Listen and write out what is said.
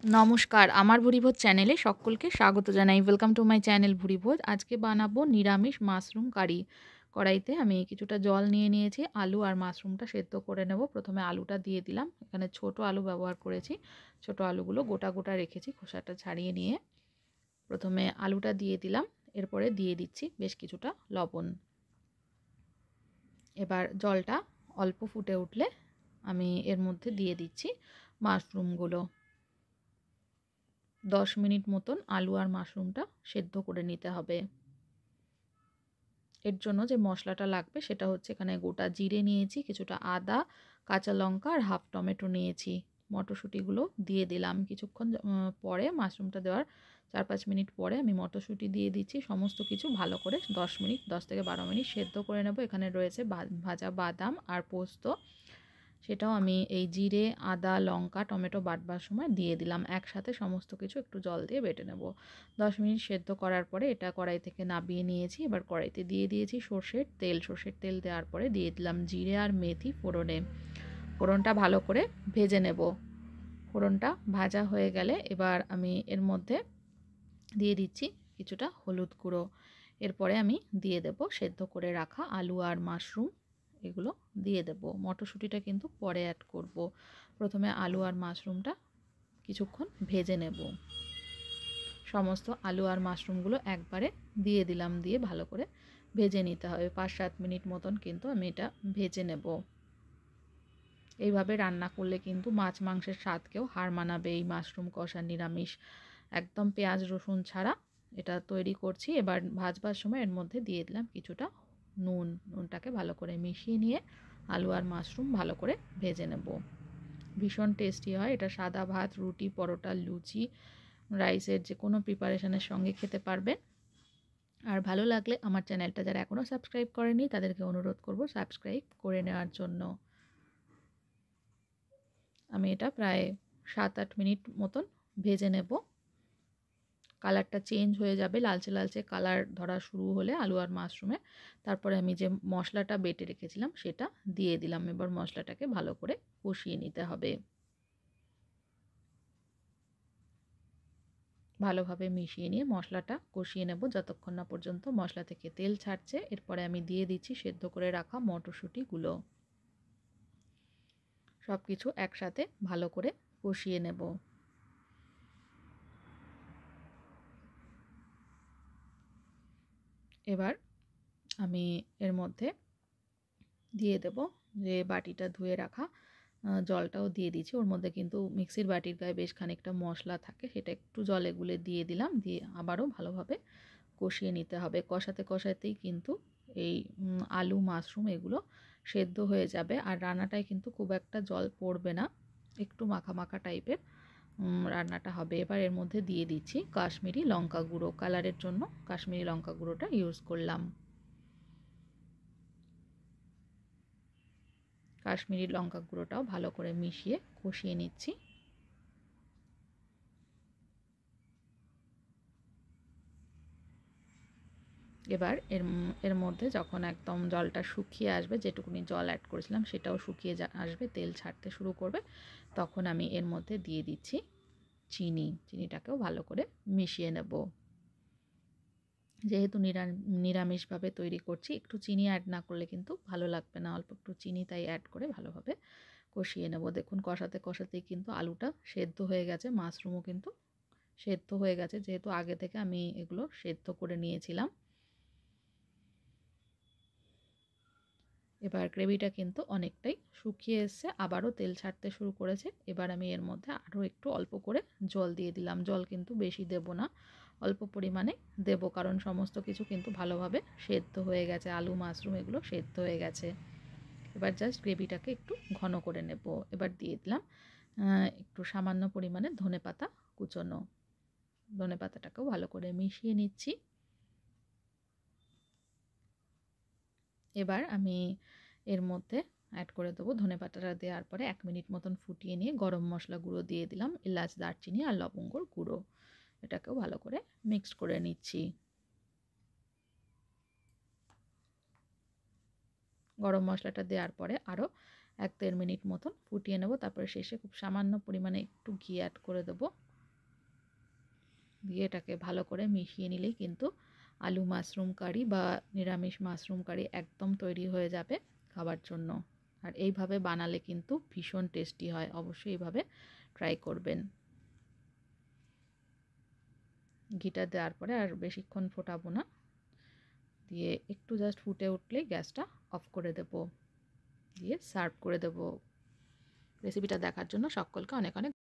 নমস্কার, আমার ভুরিভোজ চ্যানেলে সকলকে স্বাগত জানাই। Welcome to my channel Bhurivoj. আজকে বানাবো নিরামিষ মাশরুম কারি। কড়াইতে আমি কিছুটা জল নিয়ে নিয়েছি, আলু আর মাশরুমটা সেদ্ধ করে নেব। প্রথমে আলুটা দিয়ে দিলাম, এখানে ছোট আলু ব্যবহার করেছি। ছোট আলুগুলো গোটা গোটা রেখেছি, খোসাটা ছাড়িয়ে নিয়ে প্রথমে আলুটা দিয়ে দিলাম। এরপরে দিয়ে দিচ্ছি বেশ কিছুটা লবণ। এবার জলটা অল্প ফুটে উঠলে আমি এর মধ্যে দিয়ে দিচ্ছি মাশরুমগুলো। 10 মিনিট মতন আলু আর মাশরুমটা সেদ্ধ করে নিতে হবে। এর জন্য যে মশলাটা লাগবে সেটা হচ্ছে, এখানে গোটা জিরে নিয়েছি, কিছুটা আদা, কাঁচা লঙ্কা আর হাফ টমেটো নিয়েছি। মটরশুঁটিগুলো দিয়ে দিলাম। কিছুক্ষণ পরে মাশরুমটা দেওয়ার 4-5 মিনিট পরে আমি মটরশুঁটি দিয়ে দিচ্ছি। সমস্ত কিছু ভালো করে 10 থেকে 12 মিনিট সেদ্ধ করে নেব। এখানে রয়েছে ভাজা বাদাম আর পোস্ত, সেটাও আমি এই জিরে, আদা, লঙ্কা, টমেটো বাটবার সময় দিয়ে দিলাম। একসাথে সমস্ত কিছু একটু জল দিয়ে বেটে নেব। 10 মিনিট সেদ্ধ করার পরে এটা কড়াই থেকে নামিয়ে নিয়েছি। এবার কড়াইতে দিয়ে দিয়েছি সর্ষের তেল। সর্ষের তেল দেওয়ার পরে দিয়ে দিলাম জিরে আর মেথি ফোড়নে। ফোড়নটা ভালো করে ভেজে নেব। ফোড়নটা ভাজা হয়ে গেলে এবার আমি এর মধ্যে দিয়ে দিচ্ছি কিছুটা হলুদ গুঁড়ো। এরপরে আমি দিয়ে দেব সেদ্ধ করে রাখা আলু আর মাশরুম, এগুলো দিয়ে দেব। মটরশুঁটিটা কিন্তু পরে অ্যাড করব। প্রথমে আলু আর মাশরুমটা কিছুক্ষণ ভেজে নেব। সমস্ত আলু আর মাশরুমগুলো একবারে দিয়ে দিলাম, দিয়ে ভালো করে ভেজে নিতে হবে। 5-7 মিনিট মতন কিন্তু আমি এটা ভেজে নেব। এইভাবে রান্না করলে কিন্তু মাছ মাংসের স্বাদকেও হার মানাবে এই মাশরুম কষা নিরামিষ। একদম পেঁয়াজ রসুন ছাড়া এটা তৈরি করছি। এবার ভাজবার সময় এর মধ্যে দিয়ে দিলাম কিছুটা নুন। নুনটাকে ভালো করে মিশিয়ে নিয়ে আলু আর মাশরুম ভালো করে ভেজে নেব। ভীষণ টেস্টি হয় এটা। সাদা ভাত, রুটি, পরোটা, লুচি, রাইসের যে কোনো প্রিপারেশনের সঙ্গে খেতে পারবেন। আর ভালো লাগলে আমার চ্যানেলটা যারা এখনও সাবস্ক্রাইব করেনি তাদেরকে অনুরোধ করব সাবস্ক্রাইব করে নেওয়ার জন্য। আমি এটা প্রায় 7-8 মিনিট মতন ভেজে নেব। কালারটা চেঞ্জ হয়ে যাবে, লালচে লালচে কালার ধরা শুরু হলে আলু আর মাশরুমে, তারপরে আমি যে মশলাটা বেটে রেখেছিলাম সেটা দিয়ে দিলাম। এবার মশলাটাকে ভালো করে কষিয়ে নিতে হবে। ভালোভাবে মিশিয়ে নিয়ে মশলাটা কষিয়ে নেব যতক্ষণ না পর্যন্ত মশলা থেকে তেল ছাড়ছে। এরপরে আমি দিয়ে দিচ্ছি সেদ্ধ করে রাখা মটরশুঁটিগুলো। সব কিছু একসাথে ভালো করে কষিয়ে নেব। এবার আমি এর মধ্যে দিয়ে দেব যে বাটিটা ধুয়ে রাখা জলটাও দিয়ে দিচ্ছি। ওর মধ্যে কিন্তু মিক্সির বাটির গায়ে বেশ খানিকটা মশলা থাকে, সেটা একটু জলে গুলে দিয়ে দিলাম। দিয়ে আবারও ভালোভাবে কষিয়ে নিতে হবে। কষাতে কষাতেই কিন্তু এই আলু মাশরুম এগুলো সেদ্ধ হয়ে যাবে। আর রান্নাটায় কিন্তু খুব একটা জল পড়বে না, একটু মাখা মাখা টাইপের রান্নাটা হবে। এবার এর মধ্যে দিয়ে দিচ্ছি কাশ্মীরি লঙ্কা গুঁড়ো। কালারের জন্য কাশ্মীরি লঙ্কা গুঁড়োটা ইউজ করলাম। কাশ্মীরি লঙ্কা গুঁড়োটাও ভালো করে মিশিয়ে কষিয়ে নিচ্ছি। এবার এর মধ্যে যখন একদম জলটা শুকিয়ে আসবে, যেটুকুনি জল অ্যাড করেছিলাম সেটাও শুকিয়ে আসবে, তেল ছাড়তে শুরু করবে, তখন আমি এর মধ্যে দিয়ে দিচ্ছি চিনি। চিনিটাকেও ভালো করে মিশিয়ে নেব। যেহেতু নিরামিষভাবে তৈরি করছি, একটু চিনি অ্যাড না করলে কিন্তু ভালো লাগবে না। অল্প একটু চিনি তাই অ্যাড করে ভালোভাবে কষিয়ে নেব। দেখুন কষাতে কষাতেই কিন্তু আলুটা সেদ্ধ হয়ে গেছে, মাশরুমও কিন্তু সেদ্ধ হয়ে গেছে, যেহেতু আগে থেকে আমি এগুলো সেদ্ধ করে নিয়েছিলাম। এবার গ্রেভিটা কিন্তু অনেকটাই শুকিয়ে এসছে, আবারও তেল ছাড়তে শুরু করেছে। এবার আমি এর মধ্যে আরও একটু অল্প করে জল দিয়ে দিলাম। জল কিন্তু বেশি দেব না, অল্প পরিমাণে দেব, কারণ সমস্ত কিছু কিন্তু ভালোভাবে সেদ্ধ হয়ে গেছে, আলু মাশরুম এগুলো সেদ্ধ হয়ে গেছে। এবার জাস্ট গ্রেভিটাকে একটু ঘন করে নেব। এবার দিয়ে দিলাম একটু সামান্য পরিমাণে ধনেপাতা কুচোনো। ধনেপাতাটাকেও ভালো করে মিশিয়ে নিচ্ছি। এবার আমি এর মধ্যে অ্যাড করে দেবো ধনেপাতাটা দেওয়ার পরে 1 মিনিট মতন ফুটিয়ে নিয়ে গরম মশলা গুঁড়ো দিয়ে দিলাম, এলাচ, দারচিনি আর লবঙ্গর গুঁড়ো। এটাকেও ভালো করে মিক্সড করে নিচ্ছি। গরম মশলাটা দেওয়ার পরে আরও 1-1.5 মিনিট মতন ফুটিয়ে নেব। তারপরে শেষে খুব সামান্য পরিমাণে একটু ঘি অ্যাড করে দেবো। দিয়ে এটাকে ভালো করে মিশিয়ে নিলেই কিন্তু আলু মাশরুম কারি বা নিরামিষ মাশরুম কারি একদম তৈরি হয়ে যাবে খাবার জন্য। আর এইভাবে বানালে কিন্তু ভীষণ টেস্টি হয়, অবশ্যই এইভাবে ট্রাই করবেন। ঘিটা দেওয়ার পরে আর বেশিক্ষণ ফোটাবো না, দিয়ে একটু জাস্ট ফুটে উঠলেই গ্যাসটা অফ করে দেব, দিয়ে সার্ভ করে দেব। রেসিপিটা দেখার জন্য সকলকে অনেক অনেক